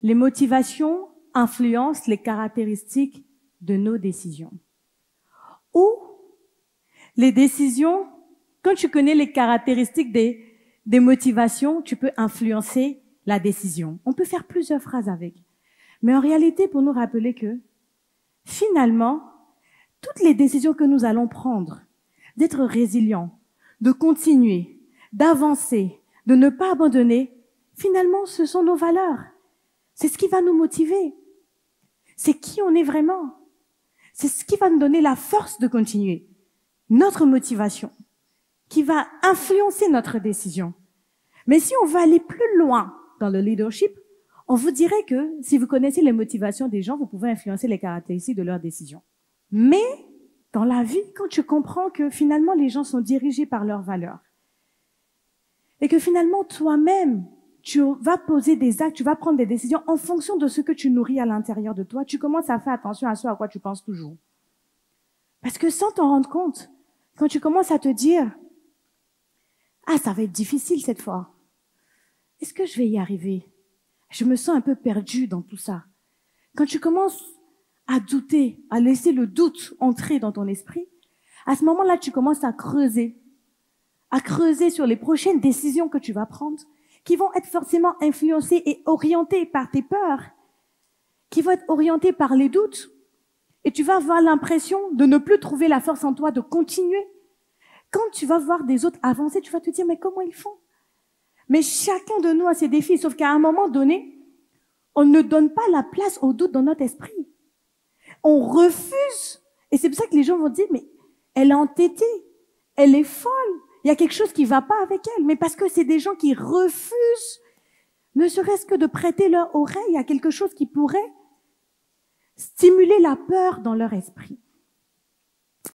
Les motivations influencent les caractéristiques de nos décisions. Ou les décisions, quand tu connais les caractéristiques des motivations, tu peux influencer la décision. On peut faire plusieurs phrases avec. Mais en réalité, pour nous rappeler que, finalement, toutes les décisions que nous allons prendre, d'être résilients, de continuer, d'avancer, de ne pas abandonner, finalement, ce sont nos valeurs. C'est ce qui va nous motiver. C'est qui on est vraiment. C'est ce qui va nous donner la force de continuer. Notre motivation, qui va influencer notre décision. Mais si on veut aller plus loin dans le leadership, on vous dirait que si vous connaissez les motivations des gens, vous pouvez influencer les caractéristiques de leurs décisions. Mais dans la vie, quand tu comprends que finalement les gens sont dirigés par leurs valeurs et que finalement toi-même, tu vas poser des actes, tu vas prendre des décisions en fonction de ce que tu nourris à l'intérieur de toi, tu commences à faire attention à ce à quoi tu penses toujours. Parce que sans t'en rendre compte, quand tu commences à te dire « Ah, ça va être difficile cette fois. Est-ce que je vais y arriver? Je me sens un peu perdue dans tout ça. » Quand tu commences à douter, à laisser le doute entrer dans ton esprit, à ce moment-là, tu commences à creuser sur les prochaines décisions que tu vas prendre, qui vont être forcément influencées et orientées par tes peurs, qui vont être orientées par les doutes. Et tu vas avoir l'impression de ne plus trouver la force en toi de continuer. Quand tu vas voir des autres avancer, tu vas te dire, mais comment ils font? Mais chacun de nous a ses défis, sauf qu'à un moment donné, on ne donne pas la place au doute dans notre esprit. On refuse. Et c'est pour ça que les gens vont dire, mais elle est entêtée, elle est folle. Il y a quelque chose qui va pas avec elle. Mais parce que c'est des gens qui refusent, ne serait-ce que de prêter leur oreille à quelque chose qui pourrait stimuler la peur dans leur esprit.